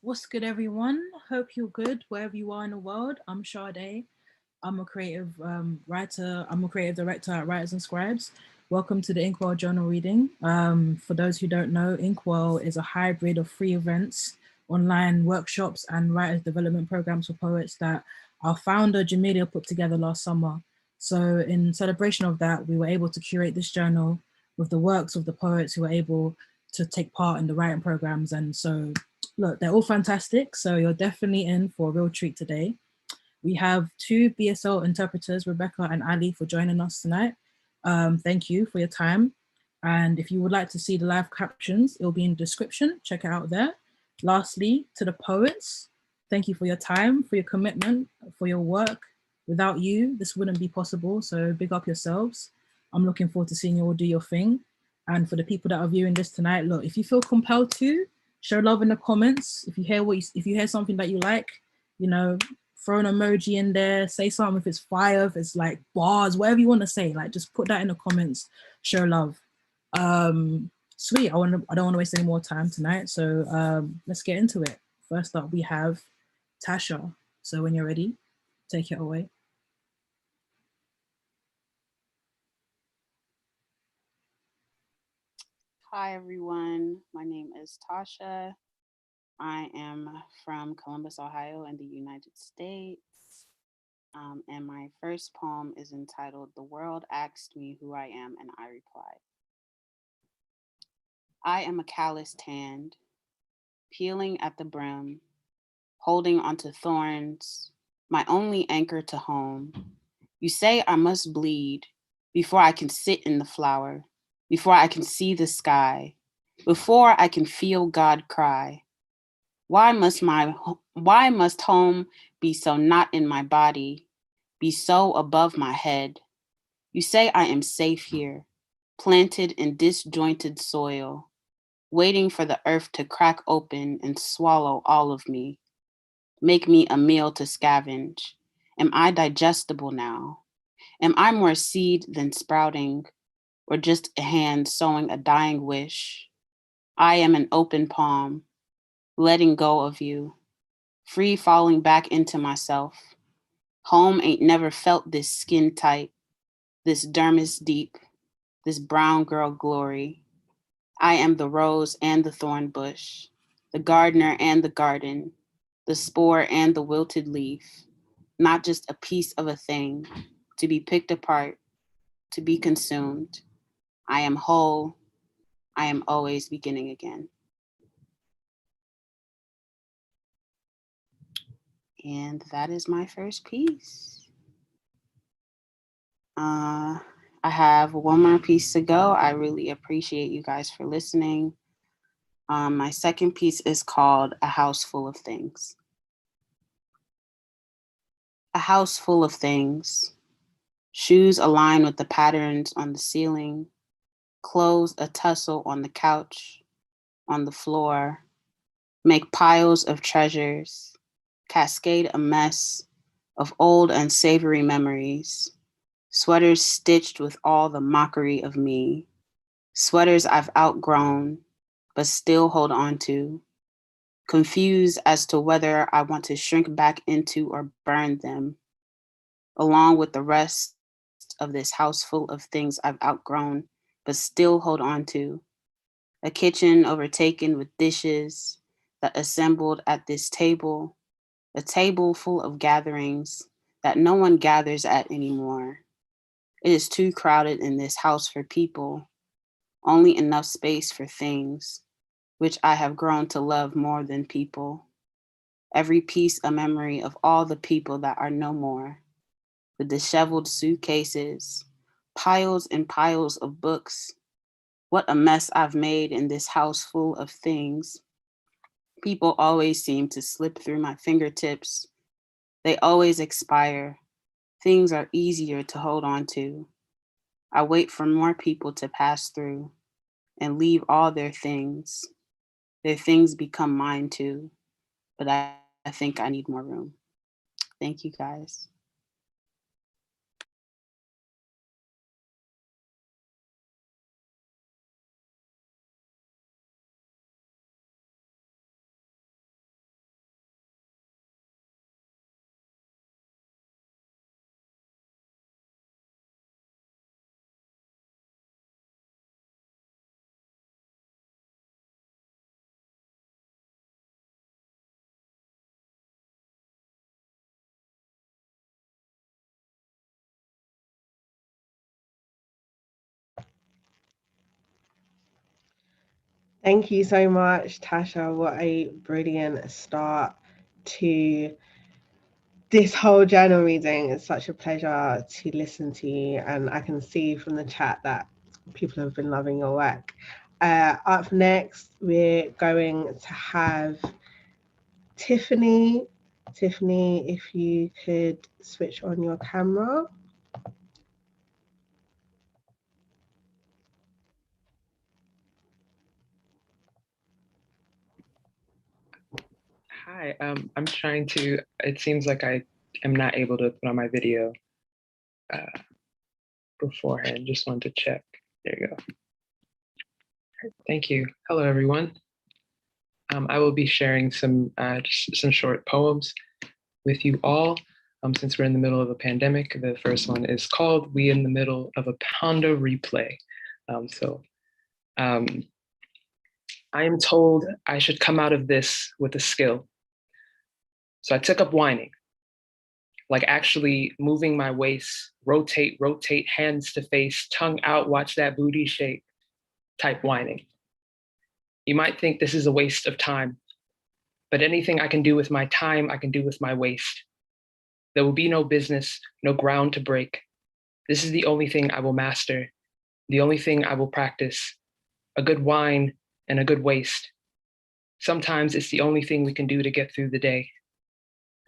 What's good, everyone? Hope you're good wherever you are in the world. I'm Sade. I'm a creative writer. I'm a creative director at Writers and Scribes. Welcome to the Inkwell journal reading. For those who don't know, Inkwell is a hybrid of free events, online workshops, and writers development programs for poets that our founder Jamelia put together last summer. So, in celebration of that, we were able to curate this journal with the works of the poets who were able to take part in the writing programs. And so, look, they're all fantastic. So, you're definitely in for a real treat today. We have two BSL interpreters, Rebecca and Ali, for joining us tonight. Thank you for your time. And if you would like to see the live captions, it'll be in the description. Check it out there. Lastly, to the poets, thank you for your time, for your commitment, for your work. Without you, this wouldn't be possible. So big up yourselves. I'm looking forward to seeing you all do your thing. And for the people that are viewing this tonight, look, if you feel compelled to, show love in the comments. If you hear something that you like, you know, throw an emoji in there, say something if it's fire, if it's like bars, whatever you want to say, like just put that in the comments, show love. Sweet, I don't want to waste any more time tonight, so let's get into it. First up, we have Tasha. So when you're ready, take it away. Hi everyone, my name is Tasha. I am from Columbus, Ohio in the United States. And my first poem is entitled The World Asked Me Who I Am and I Replied. I am a calloused hand, peeling at the brim, holding onto thorns, my only anchor to home. You say I must bleed before I can sit in the flower, before I can see the sky, before I can feel God cry. Why must home be so not in my body, be so above my head? You say I am safe here, planted in disjointed soil, waiting for the earth to crack open and swallow all of me. Make me a meal to scavenge. Am I digestible now? Am I more seed than sprouting, or just a hand sowing a dying wish? I am an open palm, letting go of you, free falling back into myself. Home ain't never felt this skin tight, this dermis deep, this brown girl glory. I am the rose and the thorn bush, the gardener and the garden, the spore and the wilted leaf, not just a piece of a thing, to be picked apart, to be consumed. I am whole. I am always beginning again. And that is my first piece. I have one more piece to go. I really appreciate you guys for listening. My second piece is called A House Full of Things. A house full of things. Shoes align with the patterns on the ceiling. Clothes a tussle on the couch, on the floor. Make piles of treasures. Cascade a mess of old unsavory memories. Sweaters stitched with all the mockery of me. Sweaters I've outgrown, but still hold on to. Confused as to whether I want to shrink back into or burn them, along with the rest of this house full of things I've outgrown, but still hold on to. A kitchen overtaken with dishes that assembled at this table, a table full of gatherings that no one gathers at anymore. It is too crowded in this house for people, only enough space for things, which I have grown to love more than people. Every piece a memory of all the people that are no more. The disheveled suitcases, piles and piles of books. What a mess I've made in this house full of things. People always seem to slip through my fingertips. They always expire. Things are easier to hold on to. I wait for more people to pass through and leave all their things. Their things become mine too, but I think I need more room. Thank you guys. Thank you so much, Tasha. What a brilliant start to this whole journal reading. It's such a pleasure to listen to you, and I can see from the chat that people have been loving your work. Up next, we're going to have Tiffany. Tiffany, if you could switch on your camera. Hi, I'm trying to, it seems like I am not able to put on my video beforehand. Just wanted to check. There you go. Thank you. Hello, everyone. I will be sharing some just some short poems with you all. Since we're in the middle of a pandemic, the first one is called "We in the Middle of a Panda Replay." I am told I should come out of this with a skill. So I took up whining, like actually moving my waist, rotate, hands to face, tongue out, watch that booty shake, type whining. You might think this is a waste of time, but anything I can do with my time, I can do with my waist. There will be no business, no ground to break. This is the only thing I will master, the only thing I will practice, a good whine and a good waist. Sometimes it's the only thing we can do to get through the day.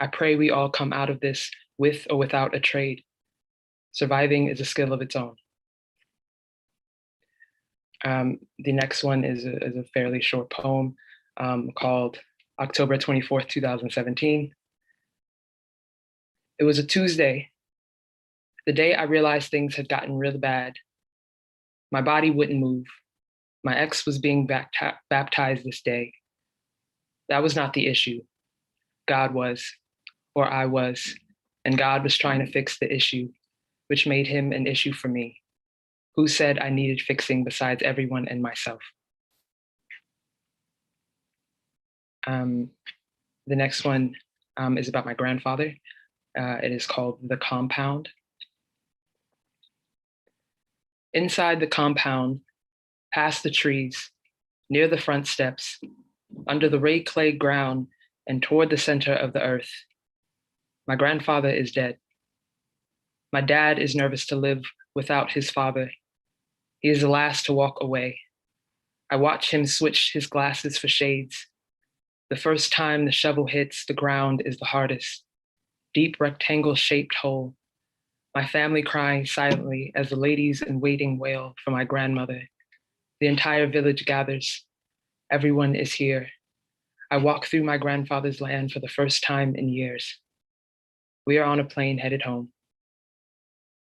I pray we all come out of this with or without a trade. Surviving is a skill of its own. The next one is a fairly short poem called October 24th, 2017. It was a Tuesday, the day I realized things had gotten really bad. My body wouldn't move. My ex was being baptized this day. That was not the issue. God was, or I was, and God was trying to fix the issue, which made him an issue for me. Who said I needed fixing besides everyone and myself? The next one is about my grandfather. It is called The Compound. Inside the compound, past the trees, near the front steps, under the ray clay ground, and toward the center of the earth, my grandfather is dead. My dad is nervous to live without his father. He is the last to walk away. I watch him switch his glasses for shades. The first time the shovel hits the ground is the hardest. Deep rectangle-shaped hole. My family crying silently as the ladies in waiting wail for my grandmother. The entire village gathers. Everyone is here. I walk through my grandfather's land for the first time in years. We are on a plane headed home.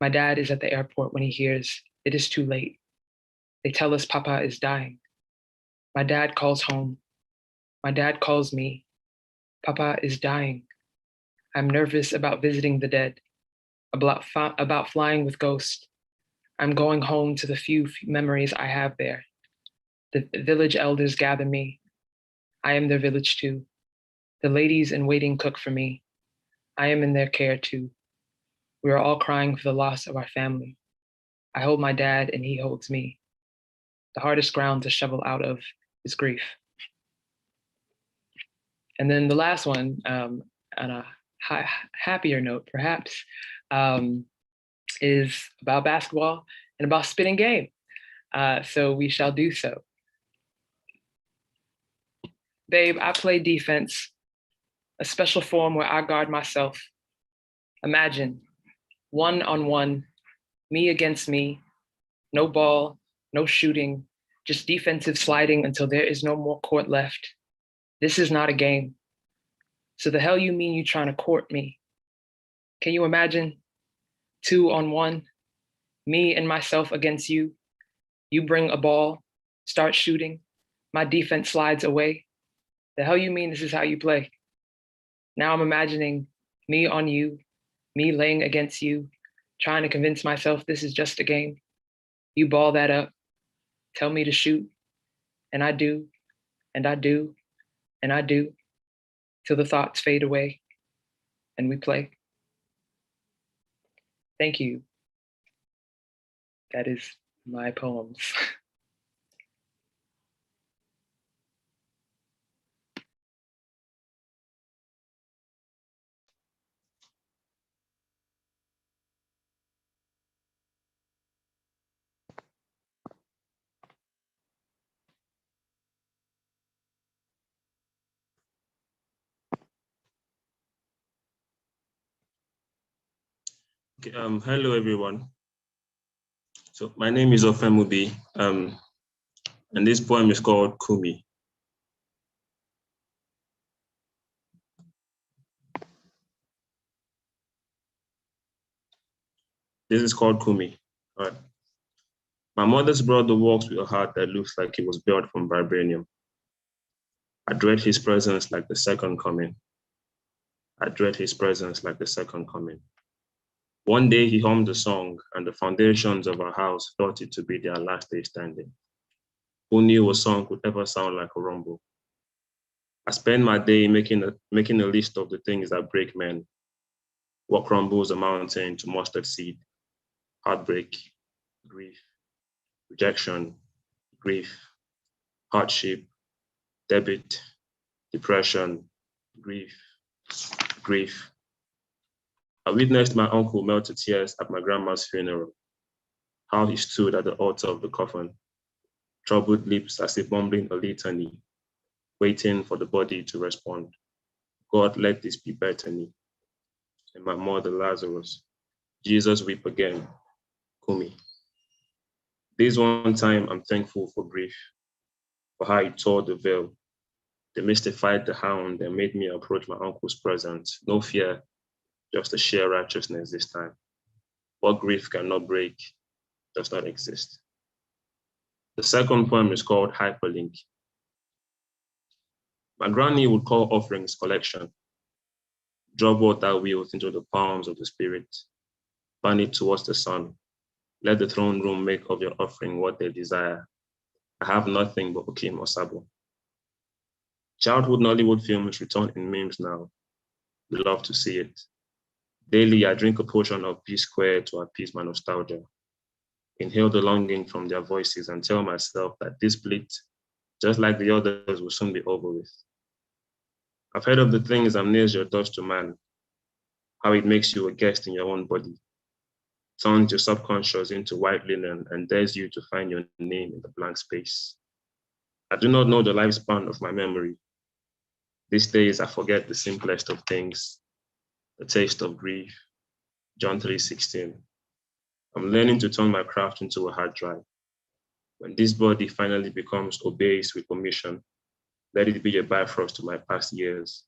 My dad is at the airport when he hears it is too late. They tell us Papa is dying. My dad calls home. My dad calls me. Papa is dying. I'm nervous about visiting the dead, about flying with ghosts. I'm going home to the few memories I have there. The village elders gather me. I am their village too. The ladies in waiting cook for me. I am in their care too. We are all crying for the loss of our family. I hold my dad and he holds me. The hardest ground to shovel out of is grief. And then the last one, on a happier note perhaps, is about basketball and about spitting game. So we shall do so. Babe, I play defense, a special form where I guard myself. Imagine, one-on-one, me against me, no ball, no shooting, just defensive sliding until there is no more court left. This is not a game. So the hell you mean you trying to court me? Can you imagine? 2-on-1, me and myself against you. You bring a ball, start shooting, my defense slides away. The hell you mean this is how you play? Now I'm imagining me on you, me laying against you, trying to convince myself this is just a game. You ball that up, tell me to shoot, and I do, and I do, and I do, till the thoughts fade away and we play. Thank you. That is my poems. Okay, hello everyone. So my name is Ofem, and this poem is called Kumi. This is called Kumi. All right. My mother's brother walks with a heart that looks like it was built from vibranium. I dread his presence like the second coming. I dread his presence like the second coming. One day he hummed a song, and the foundations of our house thought it to be their last day standing. Who knew a song could ever sound like a rumble? I spend my day making a list of the things that break men. What crumbles a mountain to mustard seed? Heartbreak, grief, rejection, grief, hardship, debit, depression, grief, grief. I witnessed my uncle melt to tears at my grandma's funeral, how he stood at the altar of the coffin, troubled lips as if mumbling a litany, waiting for the body to respond. God, let this be Bethany. And my mother, Lazarus. Jesus, weep again. Kumi. This one time, I'm thankful for grief, for how it tore the veil. They mystified the hound and made me approach my uncle's presence. No fear, just a sheer righteousness this time. What grief cannot break does not exist. The second poem is called Hyperlink. My granny would call offerings collection. Drop water wheels into the palms of the spirit. Burn it towards the sun. Let the throne room make of your offering what they desire. I have nothing but Okim or Sabo. Childhood Nollywood films return in memes now. We love to see it. Daily, I drink a potion of P squared to appease my nostalgia. Inhale the longing from their voices and tell myself that this bleat, just like the others, will soon be over with. I've heard of the things amnesia does to man, how it makes you a guest in your own body, turns your subconscious into white linen and dares you to find your name in the blank space. I do not know the lifespan of my memory. These days, I forget the simplest of things, the taste of grief, John 3:16. I'm learning to turn my craft into a hard drive. When this body finally becomes obese with omission, let it be a bifrost to my past years,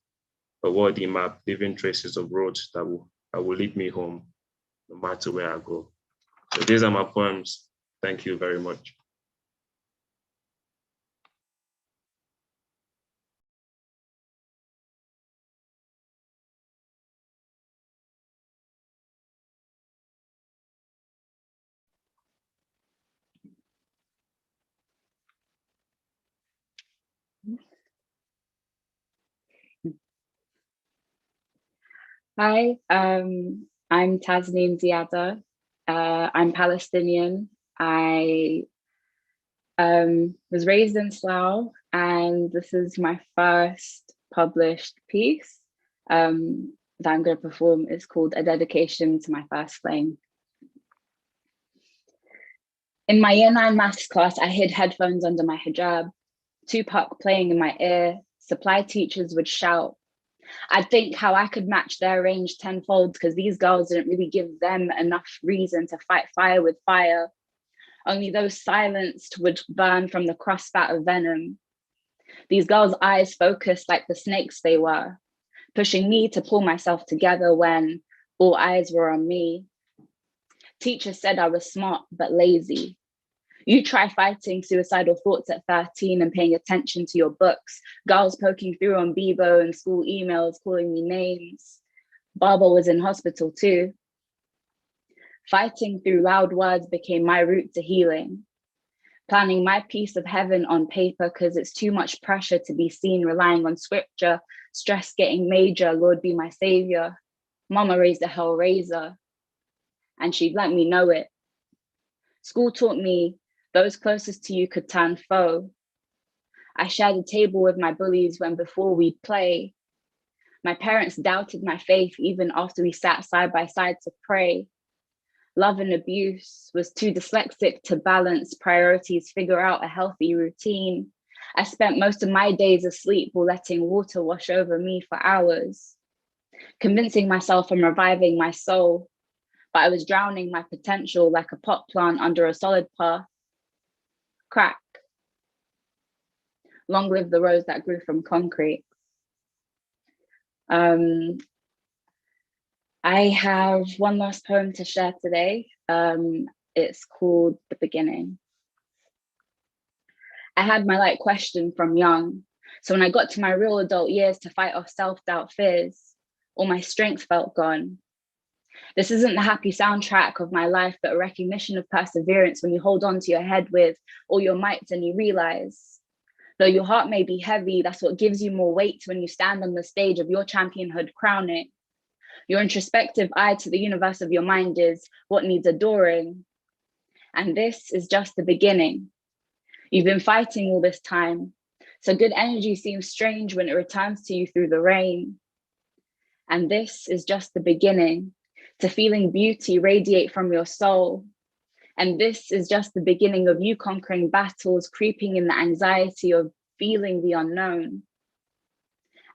a worthy map leaving traces of roads that will lead me home, no matter where I go. So these are my poems. Thank you very much. Hi, I'm Tasneem Ziada. I'm Palestinian. I was raised in Slough, and this is my first published piece that I'm going to perform. It's called A Dedication to My First Flame. In my year 9 maths class, I hid headphones under my hijab, Tupac playing in my ear, supply teachers would shout. I'd think how I could match their range tenfold because these girls didn't really give them enough reason to fight fire with fire. Only those silenced would burn from the crossfat of venom. These girls' eyes focused like the snakes they were, pushing me to pull myself together when all eyes were on me. Teachers said I was smart but lazy. You try fighting suicidal thoughts at 13 and paying attention to your books, girls poking through on Bebo and school emails calling me names. Baba was in hospital too. Fighting through loud words became my route to healing. Planning my piece of heaven on paper because it's too much pressure to be seen relying on scripture, stress getting major, Lord be my savior. Mama raised a hellraiser and she'd let me know it. School taught me those closest to you could turn foe. I shared a table with my bullies when before we'd play. My parents doubted my faith even after we sat side by side to pray. Love and abuse was too dyslexic to balance priorities, figure out a healthy routine. I spent most of my days asleep while letting water wash over me for hours, convincing myself I'm reviving my soul. but I was drowning my potential like a pot plant under a solid path. Crack. Long live the rose that grew from concrete. I have one last poem to share today. It's called The Beginning. I had my like question from young. So when I got to my real adult years to fight off self-doubt fears, all my strength felt gone. This isn't the happy soundtrack of my life, but a recognition of perseverance when you hold on to your head with all your might and you realize, though your heart may be heavy, that's what gives you more weight when you stand on the stage of your championhood crowning. Your introspective eye to the universe of your mind is what needs adoring. And this is just the beginning. You've been fighting all this time, so good energy seems strange when it returns to you through the rain. And this is just the beginning to feeling beauty radiate from your soul. And this is just the beginning of you conquering battles, creeping in the anxiety of feeling the unknown.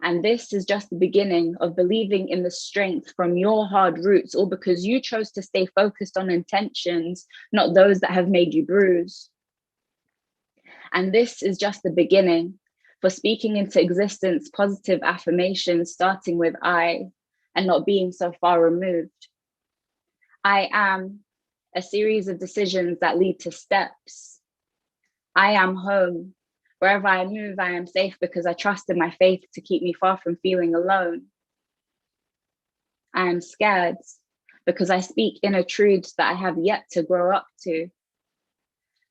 And this is just the beginning of believing in the strength from your hard roots, all because you chose to stay focused on intentions, not those that have made you bruise. And this is just the beginning for speaking into existence, positive affirmations, starting with I, and not being so far removed. I am a series of decisions that lead to steps. I am home. Wherever I move, I am safe because I trusted my faith to keep me far from feeling alone. I am scared because I speak inner truths that I have yet to grow up to.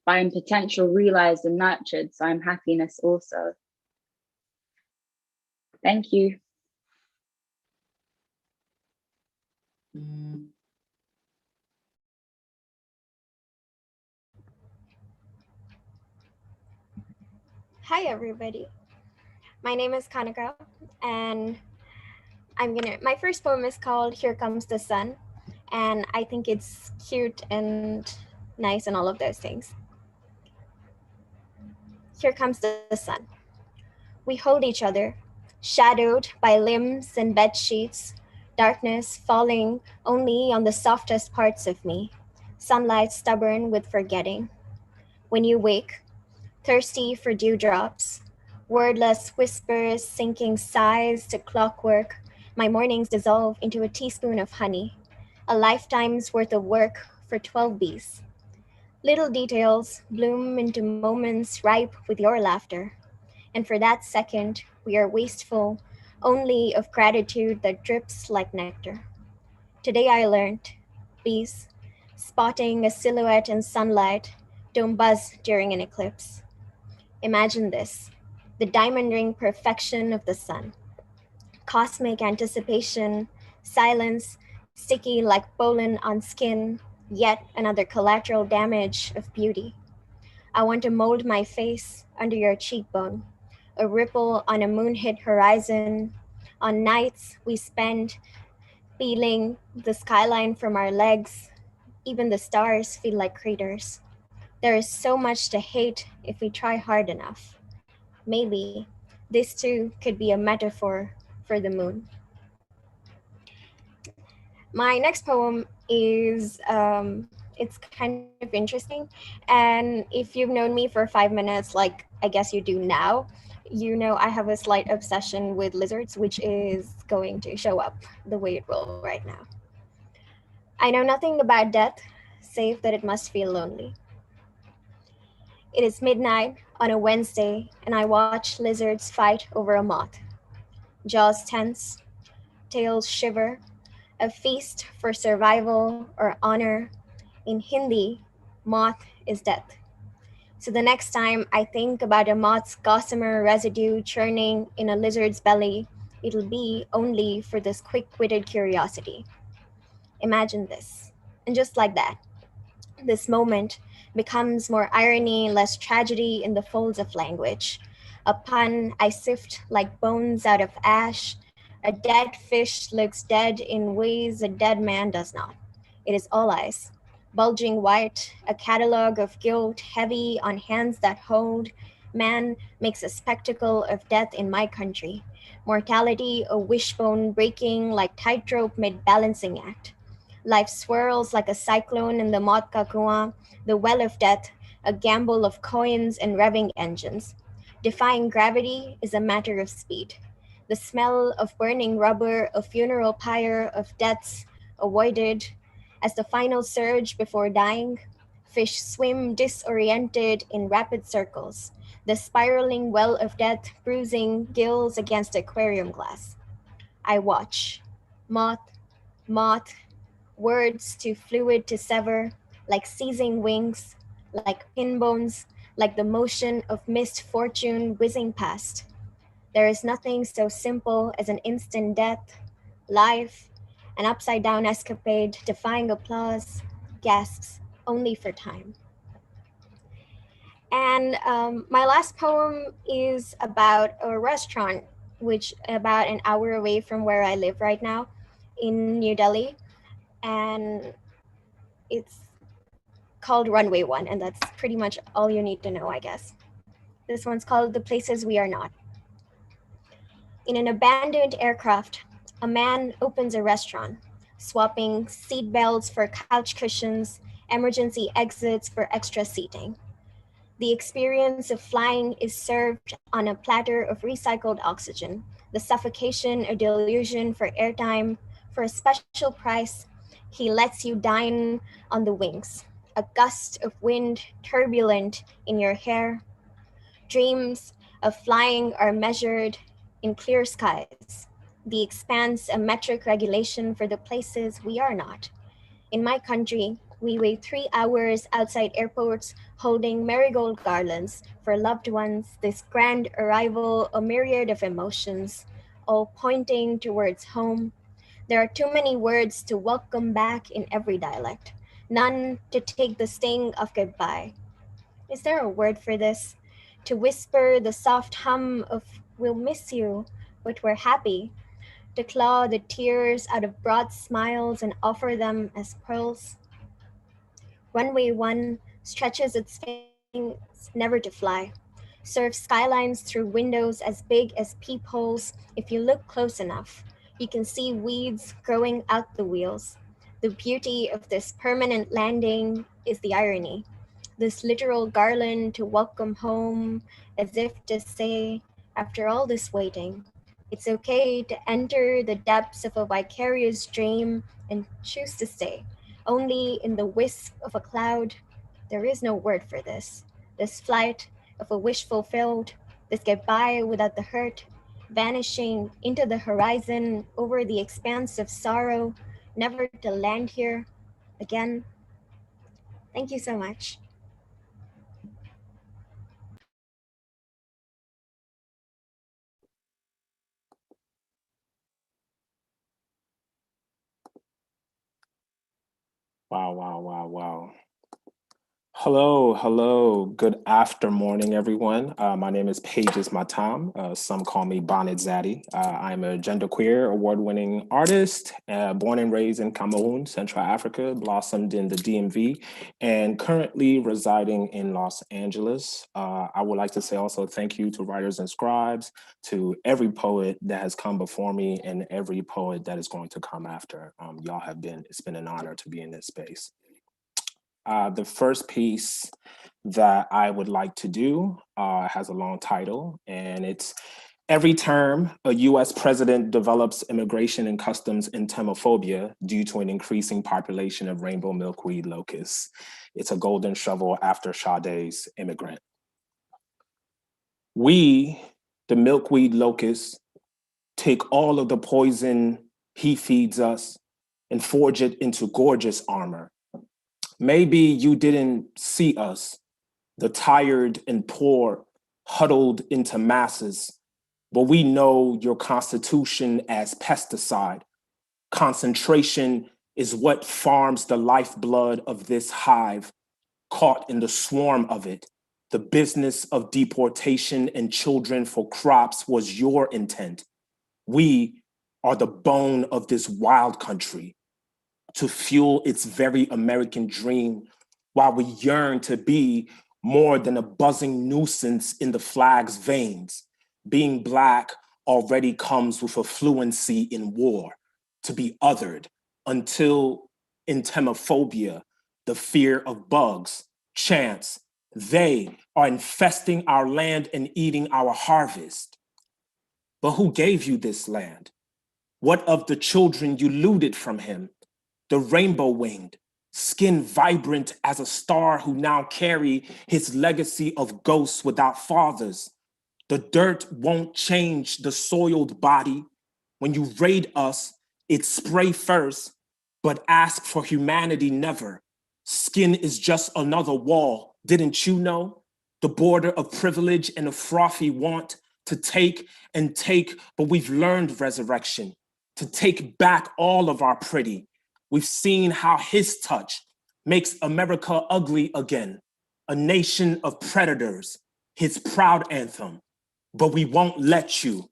But I am potential realized and nurtured, so I'm happiness also. Thank you. Hi everybody, my name is Kanika and my first poem is called Here Comes the Sun, and I think it's cute and nice and all of those things. Here comes the sun. We hold each other, shadowed by limbs and bed sheets, darkness falling only on the softest parts of me, sunlight stubborn with forgetting. When you wake, thirsty for dewdrops, wordless whispers sinking sighs to clockwork, my mornings dissolve into a teaspoon of honey, a lifetime's worth of work for 12 bees. Little details bloom into moments ripe with your laughter, and for that second, we are wasteful only of gratitude that drips like nectar. Today I learned, bees, spotting a silhouette in sunlight, don't buzz during an eclipse. Imagine this, the diamond ring perfection of the sun. Cosmic anticipation, silence, sticky like pollen on skin, yet another collateral damage of beauty. I want to mold my face under your cheekbone, a ripple on a moon-hit horizon. On nights we spend peeling the skyline from our legs, even the stars feel like craters. There is so much to hate if we try hard enough. Maybe this too could be a metaphor for the moon. My next poem is, it's kind of interesting. And if you've known me for 5 minutes, like I guess you do now, you know I have a slight obsession with lizards, which is going to show up the way it will right now. I know nothing about death, save that it must feel lonely. It is midnight on a Wednesday, and I watch lizards fight over a moth. Jaws tense, tails shiver, a feast for survival or honor. In Hindi, moth is death. So the next time I think about a moth's gossamer residue churning in a lizard's belly, it'll be only for this quick-witted curiosity. Imagine this, and just like that, this moment becomes more irony, less tragedy in the folds of language. A pun I sift like bones out of ash. A dead fish looks dead in ways a dead man does not. It is all eyes, bulging white, a catalog of guilt heavy on hands that hold. Man makes a spectacle of death in my country. Mortality a wishbone breaking like tightrope mid-balancing act. Life swirls like a cyclone in the Mot Kakua, the well of death, a gamble of coins and revving engines. Defying gravity is a matter of speed. The smell of burning rubber, a funeral pyre of deaths avoided. As the final surge before dying, fish swim disoriented in rapid circles, the spiraling well of death bruising gills against aquarium glass. I watch. Moth, moth, words too fluid to sever, like seizing wings, like pin bones, like the motion of missed fortune whizzing past. There is nothing so simple as an instant death, life, an upside down escapade, defying applause, gasps, only for time. And my last poem is about a restaurant, which about an hour away from where I live right now in New Delhi. And it's called Runway One, and that's pretty much all you need to know, I guess. This one's called The Places We Are Not. In an abandoned aircraft, a man opens a restaurant, swapping seat belts for couch cushions, emergency exits for extra seating. The experience of flying is served on a platter of recycled oxygen, the suffocation a delusion for airtime. For a special price, he lets you dine on the wings, a gust of wind turbulent in your hair. Dreams of flying are measured in clear skies, the expanse a metric regulation for the places we are not. In my country, we wait 3 hours outside airports holding marigold garlands for loved ones, this grand arrival, a myriad of emotions, all pointing towards home. There are too many words to welcome back in every dialect, none to take the sting of goodbye. Is there a word for this? To whisper the soft hum of we'll miss you, but we're happy, to claw the tears out of broad smiles and offer them as pearls. Runway One stretches its wings never to fly, serves skylines through windows as big as peepholes. If you look close enough, you can see weeds growing out the wheels. The beauty of this permanent landing is the irony. This literal garland to welcome home, as if to say, after all this waiting, it's okay to enter the depths of a vicarious dream and choose to stay. Only in the wisp of a cloud, there is no word for this. This flight of a wish fulfilled, this goodbye without the hurt, vanishing into the horizon over the expanse of sorrow, never to land here again. Thank you so much. Wow, wow, wow, wow. Hello, good after morning, everyone. My name is Pages Matam. Some call me Bonnet Zaddy. I'm a genderqueer award-winning artist, born and raised in Cameroon, Central Africa, blossomed in the DMV, and currently residing in Los Angeles. I would like to say also thank you to Writers and Scribes, to every poet that has come before me and every poet that is going to come after. It's been an honor to be in this space. The first piece that I would like to do has a long title, and it's Every Term, a US President Develops Immigration and Customs Entomophobia Due to an Increasing Population of Rainbow Milkweed Locusts. It's a golden shovel after Sade's Immigrant. We, the milkweed locusts, take all of the poison he feeds us and forge it into gorgeous armor. Maybe you didn't see us, the tired and poor, huddled into masses, but we know your constitution as pesticide. Concentration is what farms the lifeblood of this hive, caught in the swarm of it. The business of deportation and children for crops was your intent. We are the bone of this wild country, to fuel its very American dream, while we yearn to be more than a buzzing nuisance in the flag's veins. Being Black already comes with a fluency in war, to be othered until entomophobia, the fear of bugs, chance. They are infesting our land and eating our harvest. But who gave you this land? What of the children you looted from him? The rainbow-winged, skin vibrant as a star who now carry his legacy of ghosts without fathers. The dirt won't change the soiled body. When you raid us, it's spray first, but ask for humanity never. Skin is just another wall, didn't you know? The border of privilege and a frothy want to take and take, but we've learned resurrection, to take back all of our pretty. We've seen how his touch makes America ugly again, a nation of predators, his proud anthem. But we won't let you,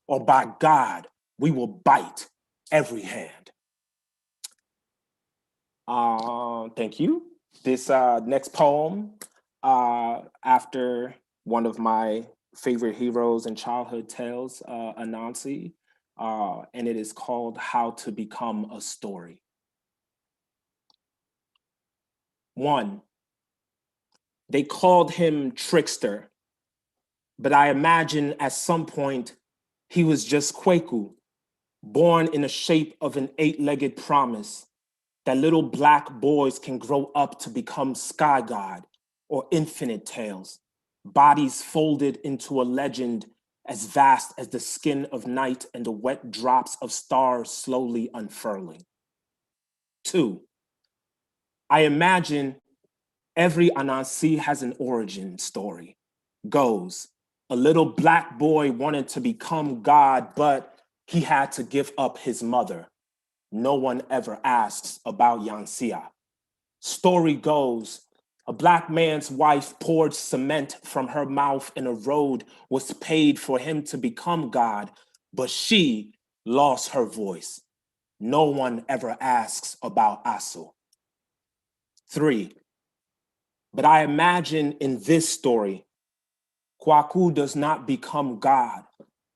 or by God, we will bite every hand. Thank you. This next poem, after one of my favorite heroes in childhood tales, Anansi, and it is called How to Become a Story. 1, they called him trickster, but I imagine at some point he was just Kwaku, born in the shape of an 8-legged promise that little Black boys can grow up to become Sky God or Infinite Tales, bodies folded into a legend as vast as the skin of night and the wet drops of stars slowly unfurling. 2, I imagine every Anansi has an origin story. Goes, a little Black boy wanted to become God, but he had to give up his mother. No one ever asks about Yansia. Story goes, a Black man's wife poured cement from her mouth and a road was paid for him to become God, but she lost her voice. No one ever asks about Asu. 3, but I imagine in this story, Kwaku does not become God.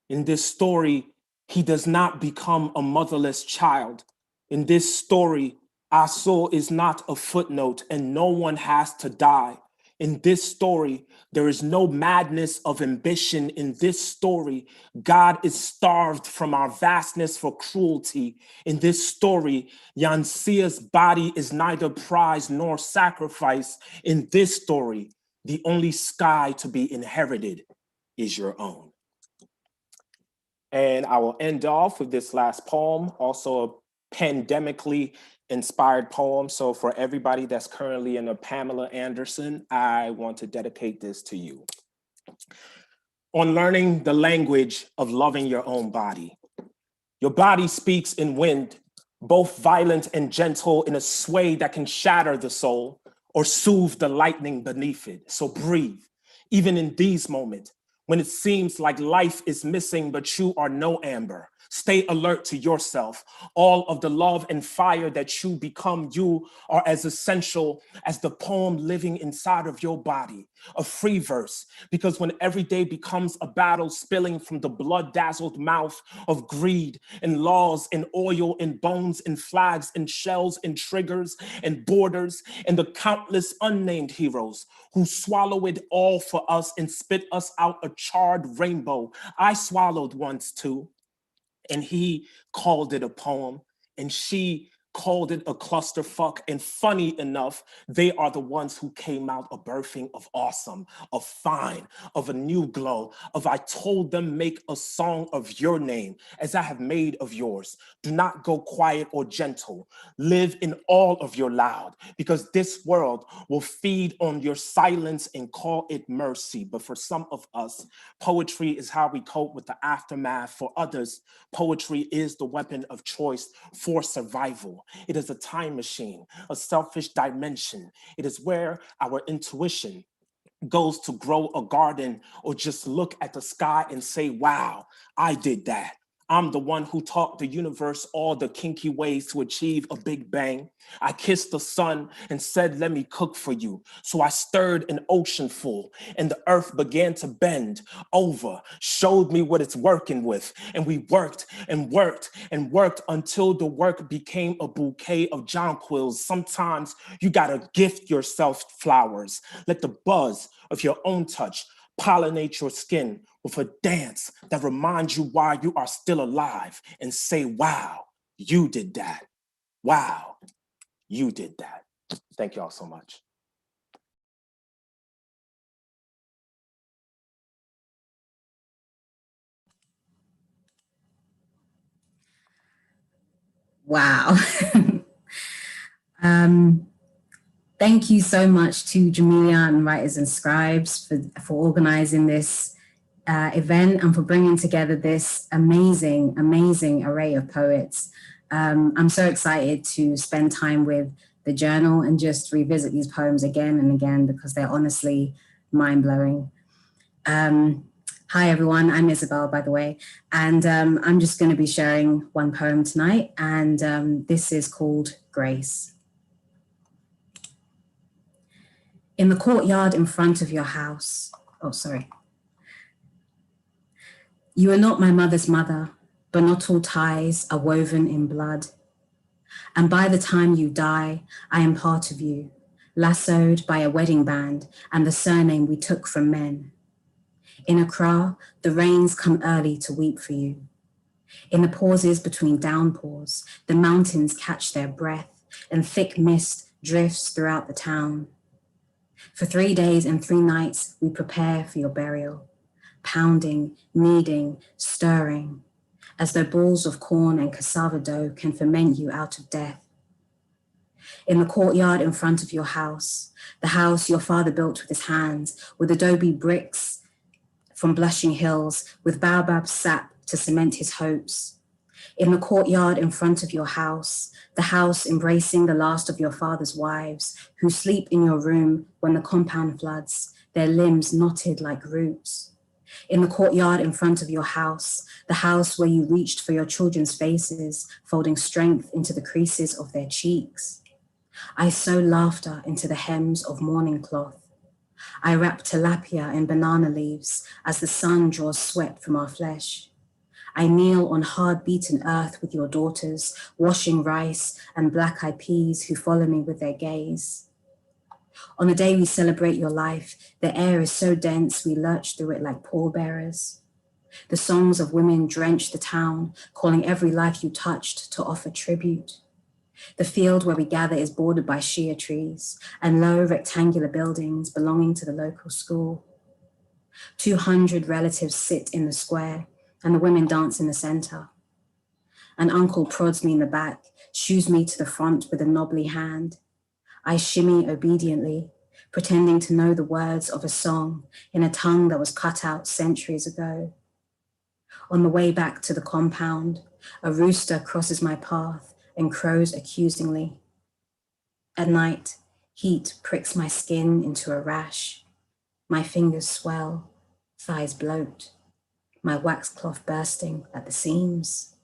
In this story, he does not become a motherless child. In this story, Aso is not a footnote and no one has to die. In this story, there is no madness of ambition. In this story, God is starved from our vastness for cruelty. In this story, Yansia's body is neither prize nor sacrifice. In this story, the only sky to be inherited is your own. And I will end off with this last poem, also a pandemically inspired poem. So for everybody that's currently in a Pamela Anderson, I want to dedicate this to you. On learning the language of loving your own body. Your body speaks in wind, both violent and gentle in a sway that can shatter the soul or soothe the lightning beneath it. So breathe, even in these moments, when it seems like life is missing, but you are no amber. Stay alert to yourself. All of the love and fire that you become, you are as essential as the poem living inside of your body. A free verse, because when every day becomes a battle spilling from the blood-dazzled mouth of greed and laws and oil and bones and flags and shells and triggers and borders and the countless unnamed heroes who swallow it all for us and spit us out a charred rainbow. I swallowed once too, and he called it a poem, and she called it a clusterfuck. And funny enough, they are the ones who came out a birthing of awesome, of fine, of a new glow, of I told them make a song of your name as I have made of yours. Do not go quiet or gentle. Live in all of your loud, because this world will feed on your silence and call it mercy. But for some of us, poetry is how we cope with the aftermath. For others, poetry is the weapon of choice for survival. It is a time machine, a selfish dimension. It is where our intuition goes to grow a garden or just look at the sky and say, wow, I did that. I'm the one who taught the universe all the kinky ways to achieve a big bang. I kissed the sun and said, let me cook for you. So I stirred an ocean full and the earth began to bend over, showed me what it's working with. And we worked and worked and worked until the work became a bouquet of jonquils. Sometimes you gotta gift yourself flowers. Let the buzz of your own touch pollinate your skin with a dance that reminds you why you are still alive and say, wow, you did that. Wow, you did that. Thank y'all so much. Wow. Thank you so much to Jamelia and Writers and Scribes for organizing this event and for bringing together this amazing, amazing array of poets. I'm so excited to spend time with the journal and just revisit these poems again and again because they're honestly mind-blowing. Hi everyone, I'm Isabelle, by the way, and I'm just going to be sharing one poem tonight, and this is called Grace. In the courtyard in front of your house, you are not my mother's mother, but not all ties are woven in blood. And by the time you die, I am part of you, lassoed by a wedding band and the surname we took from men. In Accra, the rains come early to weep for you. In the pauses between downpours, the mountains catch their breath and thick mist drifts throughout the town. For 3 days and 3 nights, we prepare for your burial, pounding, kneading, stirring, as though balls of corn and cassava dough can ferment you out of death. In the courtyard in front of your house, the house your father built with his hands, with adobe bricks from blushing hills, with baobab sap to cement his hopes. In the courtyard in front of your house, the house embracing the last of your father's wives, who sleep in your room when the compound floods, their limbs knotted like roots. In the courtyard in front of your house, the house where you reached for your children's faces, folding strength into the creases of their cheeks. I sew laughter into the hems of mourning cloth. I wrap tilapia in banana leaves as the sun draws sweat from our flesh. I kneel on hard-beaten earth with your daughters, washing rice and black-eyed peas who follow me with their gaze. On the day we celebrate your life, the air is so dense we lurch through it like pallbearers. The songs of women drench the town, calling every life you touched to offer tribute. The field where we gather is bordered by shea trees and low rectangular buildings belonging to the local school. 200 relatives sit in the square and the women dance in the center. An uncle prods me in the back, shoos me to the front with a knobbly hand. I shimmy obediently, pretending to know the words of a song in a tongue that was cut out centuries ago. On the way back to the compound, a rooster crosses my path and crows accusingly. At night, heat pricks my skin into a rash. My fingers swell, thighs bloat, my waxcloth bursting at the seams.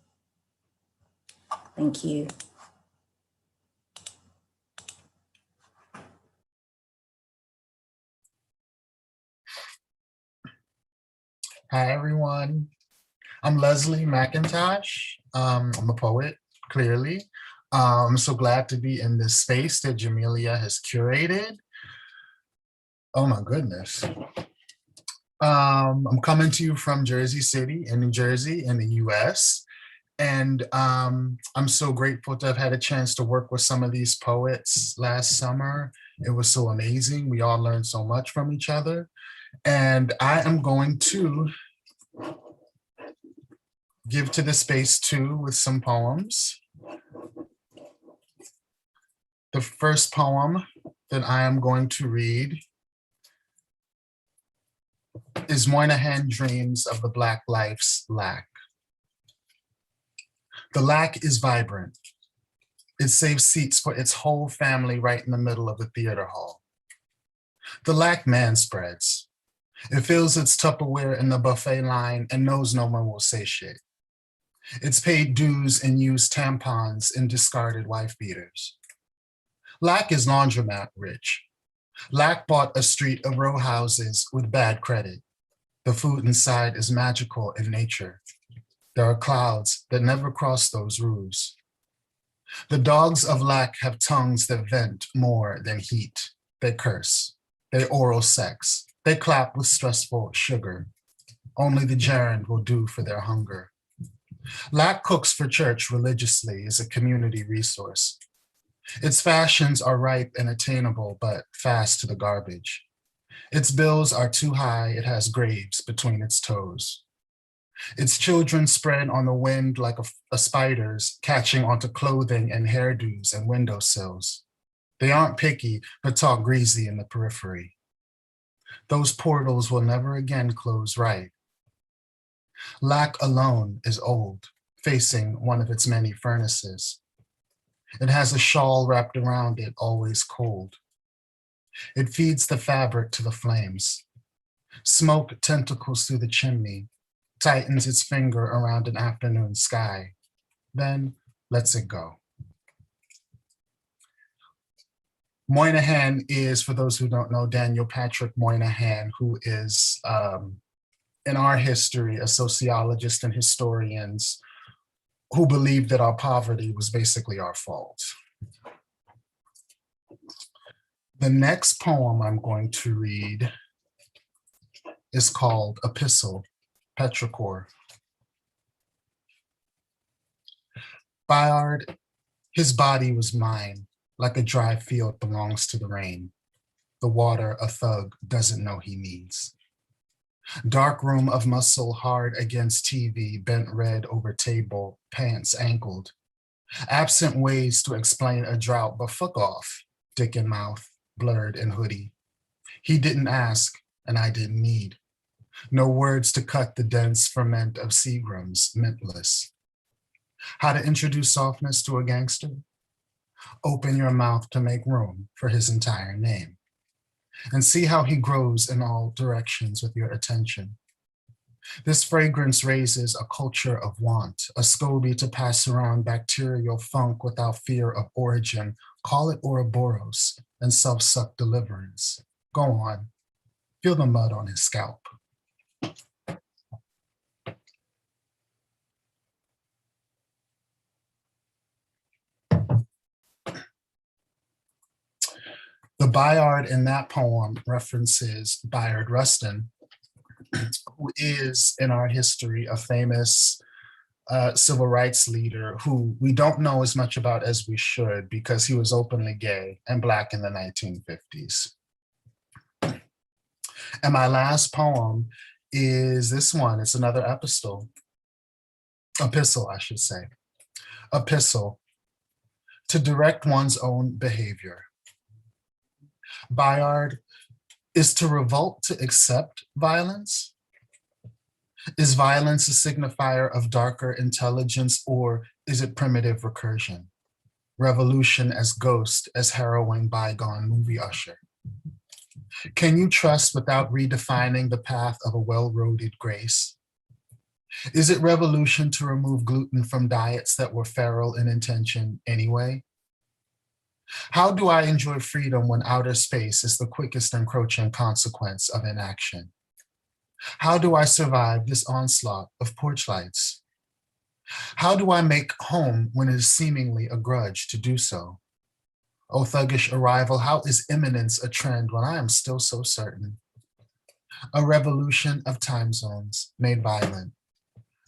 Thank you. Hi, everyone. I'm Leslie Mcintosh. I'm a poet, clearly. I'm so glad to be in this space that Jamelia has curated. Oh my goodness. I'm coming to you from Jersey City in New Jersey in the US. And I'm so grateful to have had a chance to work with some of these poets last summer. It was so amazing. We all learned so much from each other. And I am going to give to the space too with some poems. The first poem that I am going to read is Moynihan Dreams of the Black Life's Lack. The lack is vibrant. It saves seats for its whole family right in the middle of the theater hall. The lack man spreads. It fills its Tupperware in the buffet line and knows no one will say shit. It's paid dues and used tampons and discarded wife beaters. Lack is laundromat rich. Lack bought a street of row houses with bad credit. The food inside is magical in nature. There are clouds that never cross those roofs. The dogs of lack have tongues that vent more than heat. They curse, they oral sex, they clap with stressful sugar. Only the gerund will do for their hunger. Lack cooks for church religiously as a community resource. Its fashions are ripe and attainable, but fast to the garbage. Its bills are too high, it has graves between its toes. Its children spread on the wind like a spider's, catching onto clothing and hairdos and windowsills. They aren't picky, but talk greasy in the periphery. Those portals will never again close right. Lack alone is old, facing one of its many furnaces. It has a shawl wrapped around it, always cold. It feeds the fabric to the flames. Smoke tentacles through the chimney, tightens its finger around an afternoon sky, then lets it go. Moynihan is, for those who don't know, Daniel Patrick Moynihan, who is, in our history, a sociologist and historians who believed that our poverty was basically our fault. The next poem I'm going to read is called Epistle, Petrichor. Bayard, his body was mine, like a dry field belongs to the rain. The water a thug doesn't know he needs. Dark room of muscle hard against TV, bent red over table, pants ankled. Absent ways to explain a drought, but fuck off, dick in mouth, blurred in hoodie. He didn't ask, and I didn't need. No words to cut the dense ferment of Seagram's, mintless. How to introduce softness to a gangster? Open your mouth to make room for his entire name. And see how he grows in all directions with your attention. This fragrance raises a culture of want, a SCOBY to pass around bacterial funk without fear of origin. Call it Ouroboros and self-suck deliverance. Go on, feel the mud on his scalp. The Bayard in that poem references Bayard Rustin, who is in our history a famous civil rights leader who we don't know as much about as we should because he was openly gay and Black in the 1950s. And my last poem is this one. It's another epistle, I should say. Epistle, to direct one's own behavior. Bayard, is to revolt to accept violence? Is violence a signifier of darker intelligence, or is it primitive recursion? Revolution as ghost, as harrowing bygone movie usher. Can you trust without redefining the path of a well-roaded grace? Is it revolution to remove gluten from diets that were feral in intention anyway? How do I enjoy freedom when outer space is the quickest encroaching consequence of inaction? How do I survive this onslaught of porch lights? How do I make home when it is seemingly a grudge to do so? O thuggish arrival, how is imminence a trend when I am still so certain? A revolution of time zones made violent.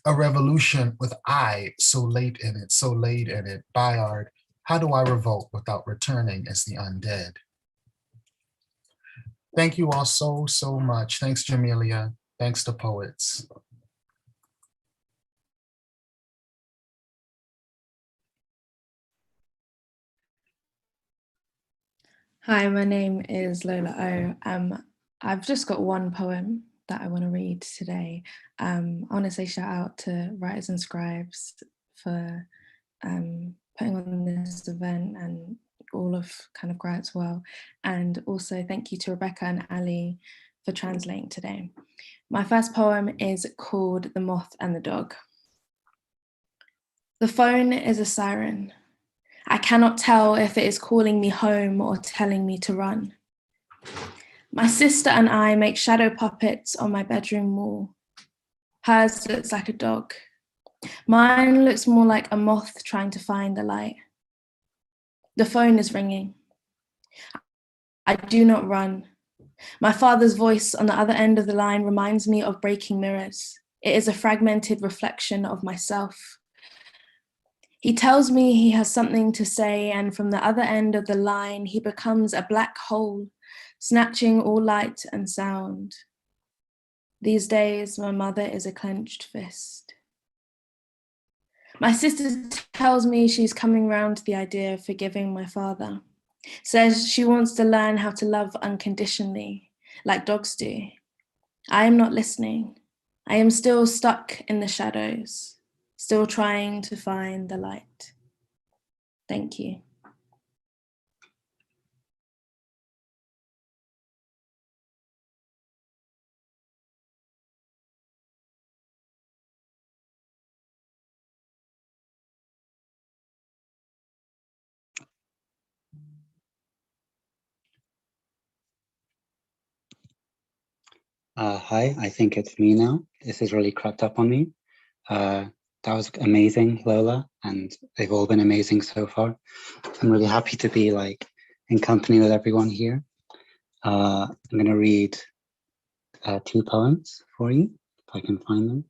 A revolution with I so late in it, so laid in it. Bayard, how do I revolt without returning as the undead? Thank you all so, so much. Thanks, Jamelia. Thanks to poets. Hi, my name is Lola O. I've just got one poem that I want to read today. I want to say shout out to Writerz and Scribez for putting on this event and all of kind of Grad as well. And also thank you to Rebecca and Ali for translating today. My first poem is called The Moth and the Dog. The phone is a siren. I cannot tell if it is calling me home or telling me to run. My sister and I make shadow puppets on my bedroom wall. Hers looks like a dog. Mine looks more like a moth trying to find the light. The phone is ringing. I do not run. My father's voice on the other end of the line reminds me of breaking mirrors. It is a fragmented reflection of myself. He tells me he has something to say, and from the other end of the line, he becomes a black hole, snatching all light and sound. These days, my mother is a clenched fist. My sister tells me she's coming round to the idea of forgiving my father. Says she wants to learn how to love unconditionally, like dogs do. I am not listening. I am still stuck in the shadows, still trying to find the light. Thank you. Hi, I think it's me now. This has really crept up on me. That was amazing, Lola, and they've all been amazing so far. I'm really happy to be like in company with everyone here. I'm going to read 2 poems for you, if I can find them.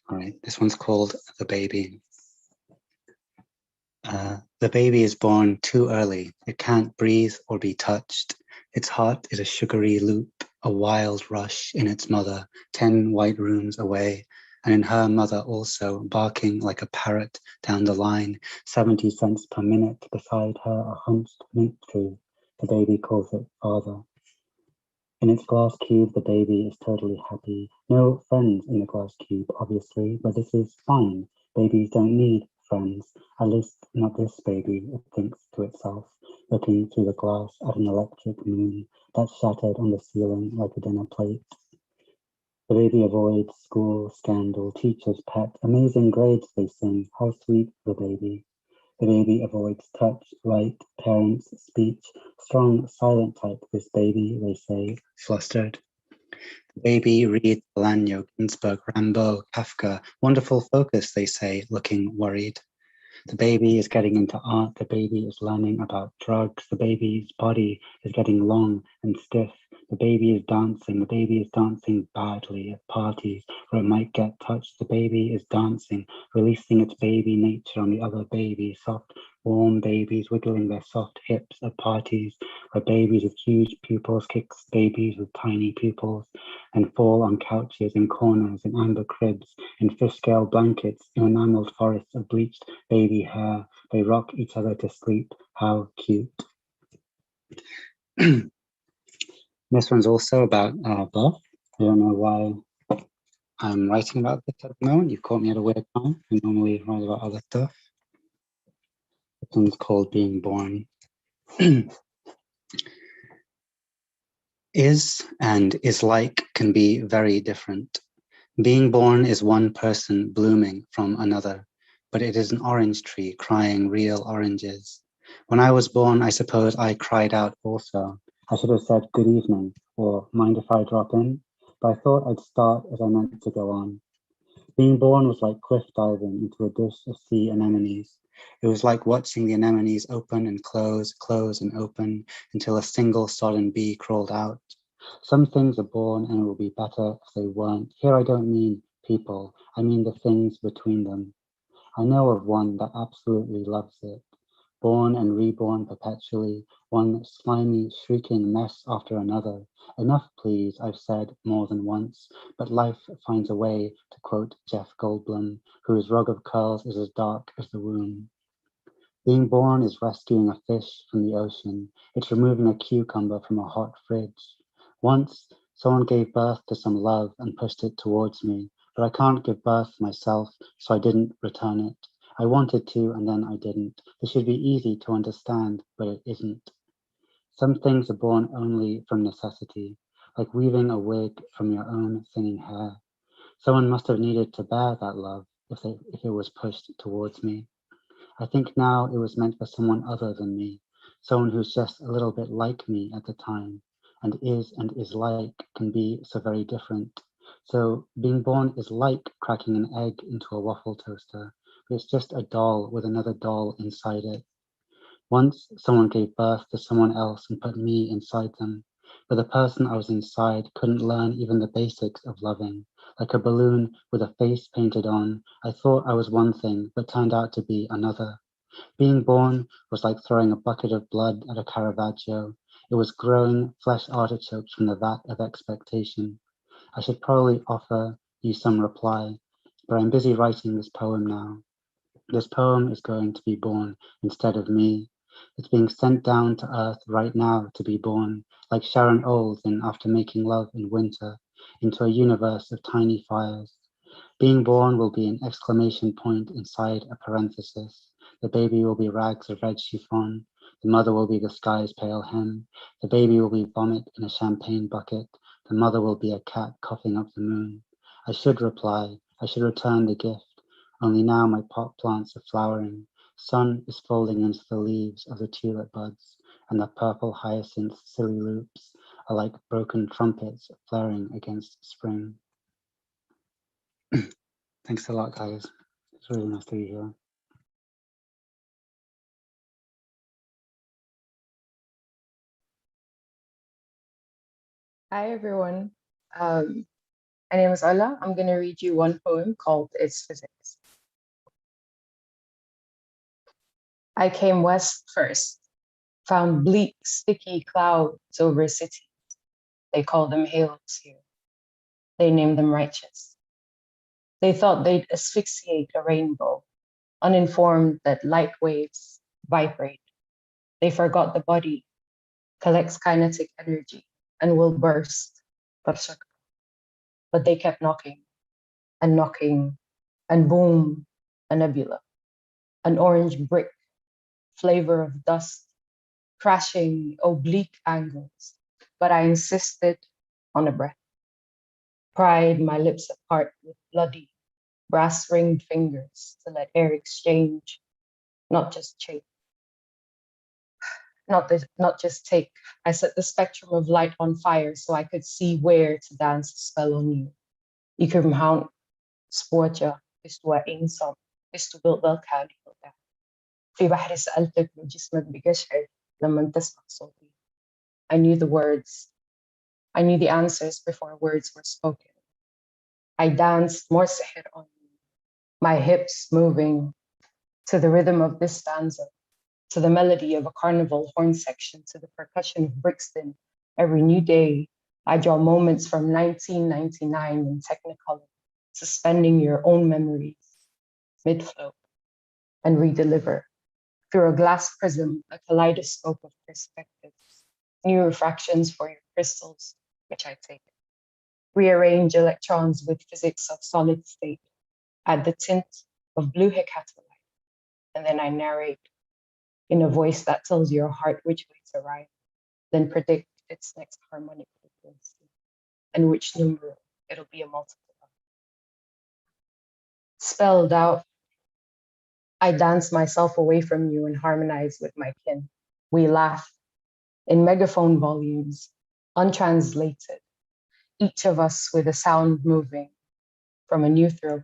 All right, this one's called The Baby. The baby is born too early. It can't breathe or be touched. Its heart is a sugary loop, a wild rush in its mother, 10 white rooms away, and in her mother also, barking like a parrot down the line, 70 cents per minute beside her, a hunched mint tree. The baby calls it father. In its glass cube, the baby is totally happy. No friends in the glass cube, obviously, but this is fine. Babies don't need friends, at least not this baby, it thinks to itself, looking through the glass at an electric moon that shattered on the ceiling like a dinner plate. The baby avoids school, scandal, teacher's pet, amazing grades they sing, how sweet the baby. The baby avoids touch, light, parents, speech, strong, silent type, this baby, they say, flustered. The baby reads Bolaño, Ginsberg, Rimbaud, Kafka, wonderful focus, they say, looking worried. The baby is getting into art, the baby is learning about drugs, the baby's body is getting long and stiff, the baby is dancing badly at parties where it might get touched, the baby is dancing, releasing its baby nature on the other baby, soft, warm babies wiggling their soft hips at parties where babies with huge pupils kick babies with tiny pupils and fall on couches in corners, in amber cribs, in fish scale blankets, in enameled forests of bleached baby hair. They rock each other to sleep. How cute. This one's also about birth. I don't know why I'm writing about this at the moment. You've caught me at a weird time. I normally write about other stuff. This one's called Being Born. Is and is like can be very different. Being born is one person blooming from another, but it is an orange tree crying real oranges. When I was born, I suppose I cried out also. I should have said good evening, or mind if I drop in? But I thought I'd start as I meant to go on. Being born was like cliff diving into a dish of sea anemones. It was like watching the anemones open and close, close and open, until a single sodden bee crawled out. Some things are born and it will be better if they weren't. Here I don't mean people, I mean the things between them. I know of one that absolutely loves it. Born and reborn perpetually, one slimy, shrieking mess after another. Enough, please, I've said more than once, but life finds a way, to quote Jeff Goldblum, whose rug of curls is as dark as the womb. Being born is rescuing a fish from the ocean. It's removing a cucumber from a hot fridge. Once, someone gave birth to some love and pushed it towards me, but I can't give birth myself, so I didn't return it. I wanted to, and then I didn't. This should be easy to understand, but it isn't. Some things are born only from necessity, like weaving a wig from your own thinning hair. Someone must have needed to bear that love. if it was pushed towards me. I think now it was meant for someone other than me, someone who's just a little bit like me at the time, and is like can be so very different. So being born is like cracking an egg into a waffle toaster, but it's just a doll with another doll inside it. Once someone gave birth to someone else and put me inside them, but the person I was inside couldn't learn even the basics of loving. Like a balloon with a face painted on, I thought I was one thing, but turned out to be another. Being born was like throwing a bucket of blood at a Caravaggio. It was growing flesh artichokes from the vat of expectation. I should probably offer you some reply, but I'm busy writing this poem now. This poem is going to be born instead of me. It's being sent down to earth right now to be born, like Sharon Olds in After Making Love in Winter, into a universe of tiny fires. Being born will be an exclamation point inside a parenthesis. The baby will be rags of red chiffon. The mother will be the sky's pale hem. The baby will be vomit in a champagne bucket. The mother will be a cat coughing up the moon. I should reply. I should return the gift. Only now my pot plants are flowering. Sun is folding into the leaves of the tulip buds, and the purple hyacinth silly loops are like broken trumpets flaring against spring. Thanks a lot, guys. It's really nice to be here. Hi, everyone. My name is Ola. I'm going to read you one poem called It's Physics. I came west first, found bleak, sticky clouds over cities. They call them halos here. They named them righteous. They thought they'd asphyxiate a rainbow, uninformed that light waves vibrate. They forgot the body collects kinetic energy and will burst. But they kept knocking and boom, a nebula, an orange brick, flavor of dust, crashing oblique angles. But I insisted on a breath. Pried my lips apart with bloody, brass-ringed fingers to let air exchange, not just take. Not just take. I set the spectrum of light on fire so I could see where to dance the spell on you. Ik heb hem spoortje, is to eenzaam, is to build welke في بحر سألتك وجسمك بقشعر لما تسمع صوتي. I knew the words. I knew the answers before words were spoken. I danced more sihr on you, my hips moving to the rhythm of this stanza, to the melody of a carnival horn section, to the percussion of Brixton. Every new day, I draw moments from 1999 in Technicolor, suspending your own memories, mid-flow, and redeliver. Through a glass prism, a kaleidoscope of perspectives, new refractions for your crystals, which I take. Rearrange electrons with physics of solid state, add the tint of blue hecatolite, and then I narrate in a voice that tells your heart which way to ride, then predict its next harmonic frequency and which numeral it'll be a multiple of. Spelled out, I dance myself away from you and harmonize with my kin. We laugh in megaphone volumes, untranslated, each of us with a sound moving from a new throat,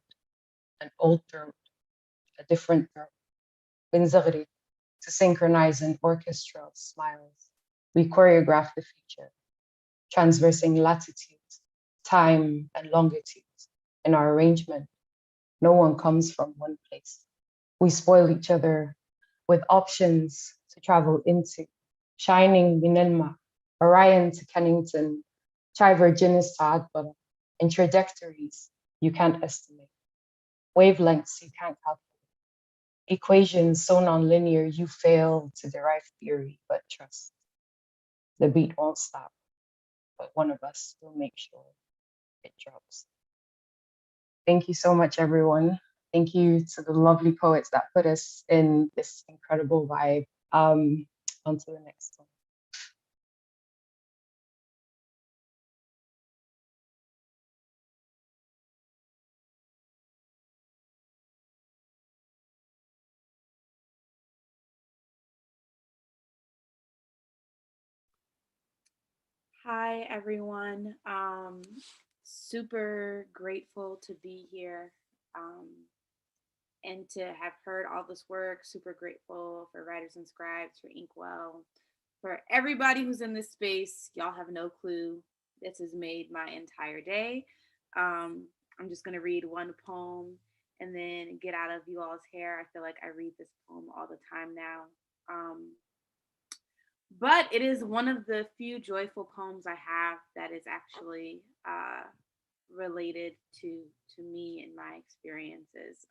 an old throat, a different throat. Binzagri, to synchronize an orchestral smiles. We choreograph the future, transversing latitudes, time, and longitudes. In our arrangement, no one comes from one place. We spoil each other with options to travel into, shining Minelma, Orion to Kennington, Triverginis to Adbara, and trajectories you can't estimate, wavelengths you can't calculate, equations so nonlinear you fail to derive theory, but trust. The beat won't stop, but one of us will make sure it drops. Thank you so much, everyone. Thank you to the lovely poets that put us in this incredible vibe. On to the next one. Hi, everyone. Super grateful to be here and to have heard all this work. Super grateful for Writers and Scribes, for Inkwell, for everybody who's in this space. Y'all have no clue. This has made my entire day. I'm just going to read one poem and then get out of you all's hair. I feel like I read this poem all the time now. But it is one of the few joyful poems I have that is actually related to me and my experiences.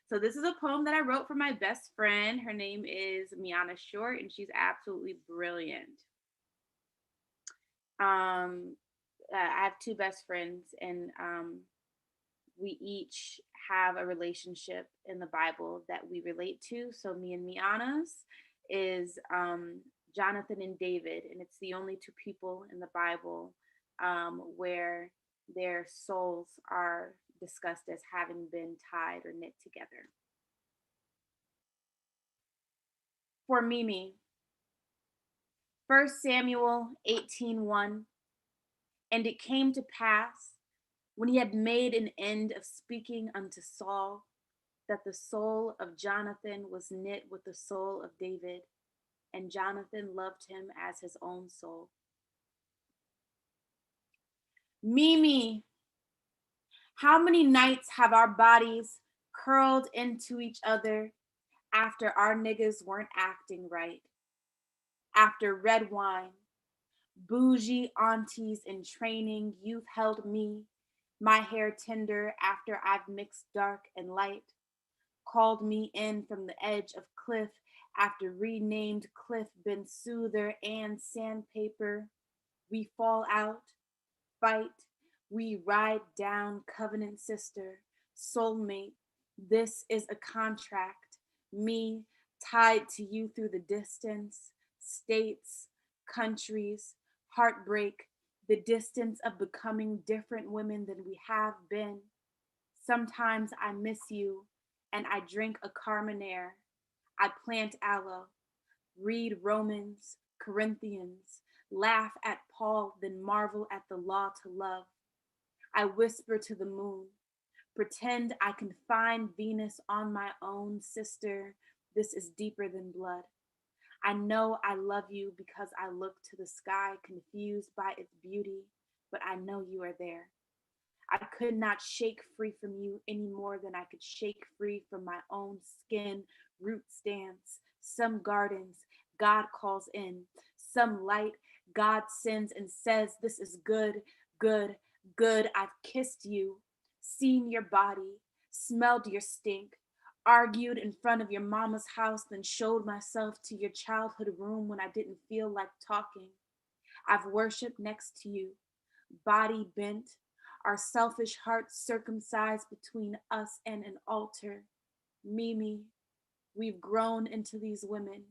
So this is a poem that I wrote for my best friend. Her name is Miana Short, and she's absolutely brilliant. I have two best friends, and we each have a relationship in the Bible that we relate to. So me and Miana's is Jonathan and David, and it's the only two people in the Bible where their souls are discussed as having been tied or knit together. For Mimi, 1 Samuel 18:1, and it came to pass when he had made an end of speaking unto Saul, that the soul of Jonathan was knit with the soul of David, and Jonathan loved him as his own soul. Mimi, how many nights have our bodies curled into each other after our niggas weren't acting right? After red wine, bougie aunties in training, you've held me, my hair tender after I've mixed dark and light, called me in from the edge of cliff after renamed cliff been soother and sandpaper. We fall out, fight, we ride down, covenant sister, soulmate. This is a contract, me tied to you through the distance, states, countries, heartbreak, the distance of becoming different women than we have been. Sometimes I miss you and I drink a Carmenere. I plant aloe, read Romans, Corinthians, laugh at Paul, then marvel at the law to love. I whisper to the moon, pretend I can find Venus on my own, sister. This is deeper than blood. I know I love you because I look to the sky confused by its beauty, but I know you are there. I could not shake free from you any more than I could shake free from my own skin. Root stands, some gardens, God calls in, some light, God sends and says, this is good, good, good. I've kissed you, seen your body, smelled your stink, argued in front of your mama's house, then showed myself to your childhood room when I didn't feel like talking. I've worshiped next to you, body bent, our selfish hearts circumcised between us and an altar. Mimi, we've grown into these women,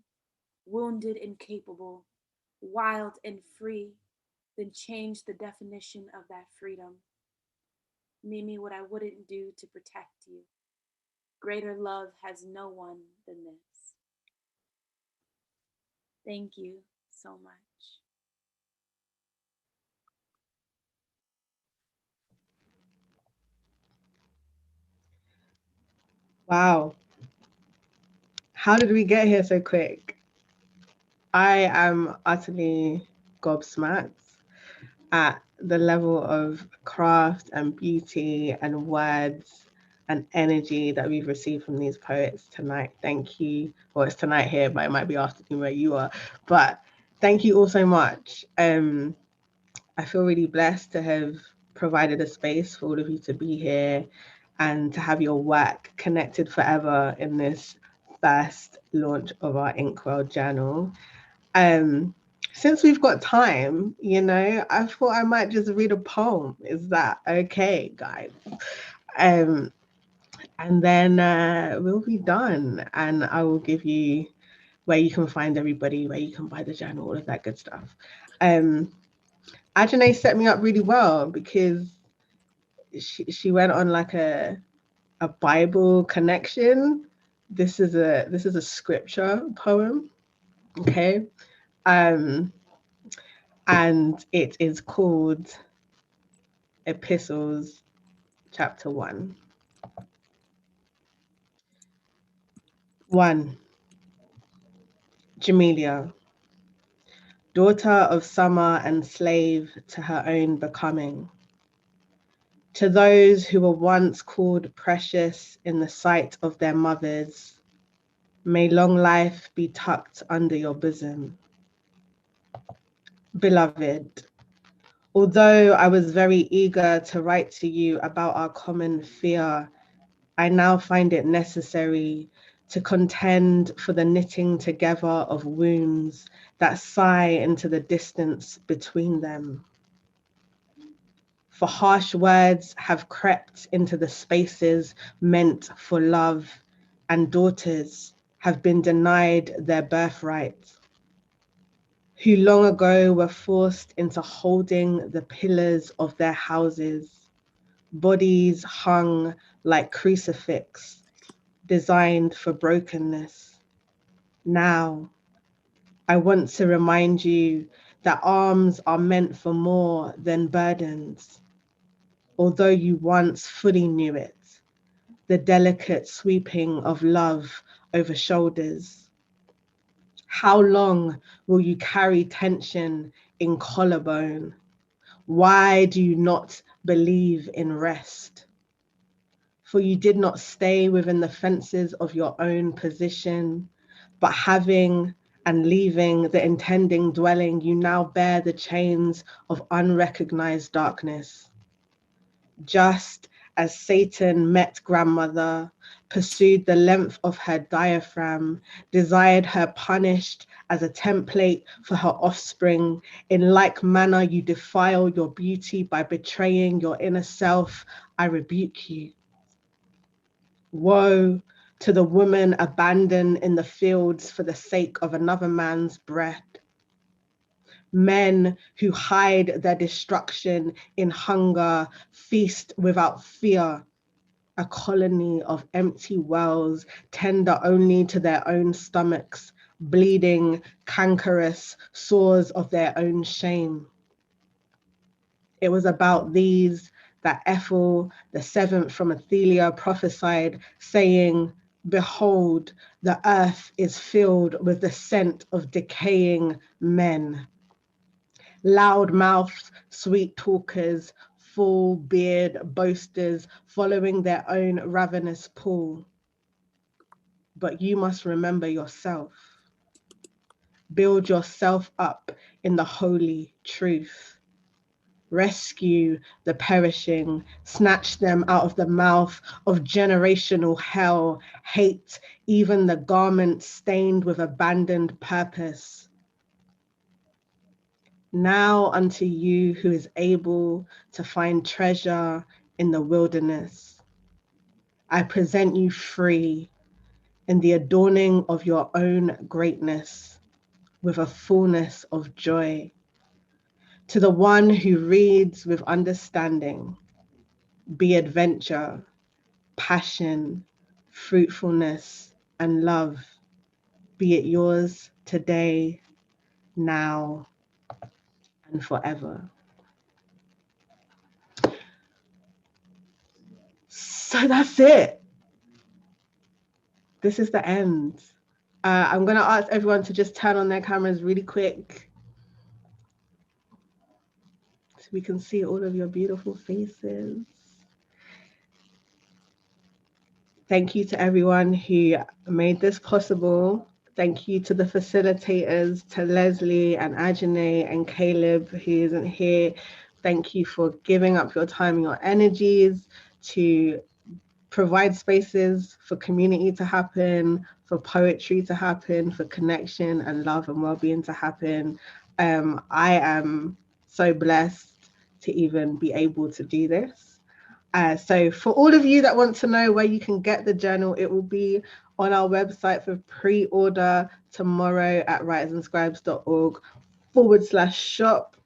wounded and capable, wild and free, then change the definition of that freedom. Mimi, what I wouldn't do to protect you. Greater love has no one than this. Thank you so much. Wow. How did we get here so quick? I am utterly gobsmacked at the level of craft and beauty and words and energy that we've received from these poets tonight. Thank you. Well, it's tonight here, but it might be afternoon where you are. But thank you all so much. I feel really blessed to have provided a space for all of you to be here and to have your work connected forever in this first launch of our Inkwell journal. Since we've got time, you know, I thought I might just read a poem. Is that okay, guys? And then we'll be done, and I will give you where you can find everybody, where you can buy the journal, all of that good stuff. Ajanae set me up really well because she went on like a Bible connection. This is a scripture poem, okay? and it is called Epistles, chapter 1. 1. Jamelia, daughter of summer and slave to her own becoming. To those who were once called precious in the sight of their mothers, may long life be tucked under your bosom. Beloved, although I was very eager to write to you about our common fear, I now find it necessary to contend for the knitting together of wounds that sigh into the distance between them. For harsh words have crept into the spaces meant for love, and daughters have been denied their birthright, who long ago were forced into holding the pillars of their houses, bodies hung like crucifix, designed for brokenness. Now, I want to remind you that arms are meant for more than burdens. Although you once fully knew it, the delicate sweeping of love over shoulders. How long will you carry tension in collarbone? Why do you not believe in rest? For you did not stay within the fences of your own position, but having and leaving the intending dwelling, you now bear the chains of unrecognized darkness. Just as Satan met grandmother, pursued the length of her diaphragm, desired her punished as a template for her offspring, in like manner you defile your beauty by betraying your inner self. I rebuke you. Woe to the woman abandoned in the fields for the sake of another man's bread. Men who hide their destruction in hunger, feast without fear, a colony of empty wells, tender only to their own stomachs, bleeding, cankerous sores of their own shame. It was about these that Ethel, the seventh from Athelia, prophesied, saying, behold, the earth is filled with the scent of decaying men. Loud-mouthed, sweet talkers, full beard boasters, following their own ravenous pull. But you must remember yourself. Build yourself up in the holy truth. Rescue the perishing, snatch them out of the mouth of generational hell, hate even the garment stained with abandoned purpose. Now unto you who is able to find treasure in the wilderness, I present you free in the adorning of your own greatness with a fullness of joy. To the one who reads with understanding, be adventure, passion, fruitfulness, and love. Be it yours today, now, and forever. So that's it. This is the end. I'm going to ask everyone to just turn on their cameras really quick so we can see all of your beautiful faces. Thank you to everyone who made this possible. Thank you to the facilitators, to Leslie and Ajanae and Caleb, who isn't here. Thank you for giving up your time and your energies to provide spaces for community to happen, for poetry to happen, for connection and love and well-being to happen. I am so blessed to even be able to do this. So for all of you that want to know where you can get the journal, it will be on our website for pre-order tomorrow at writersandScribes.org/shop.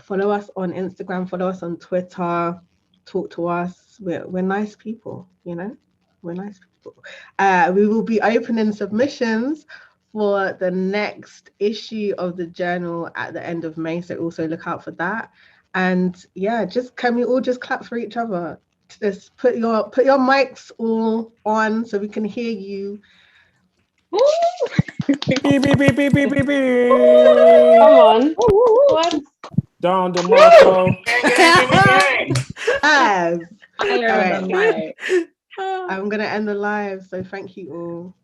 Follow us on Instagram, follow us on Twitter, talk to us. We're nice people, you know, we're nice people. We will be opening submissions for the next issue of the journal at the end of May. So also look out for that. And yeah, can we all just clap for each other? Just put your mics all on so we can hear you. Beep, beep, beep, beep, beep, beep, beep. Come on. What? Down to Marco. Yes. Fire All on the mic. I'm gonna end the live. So thank you all.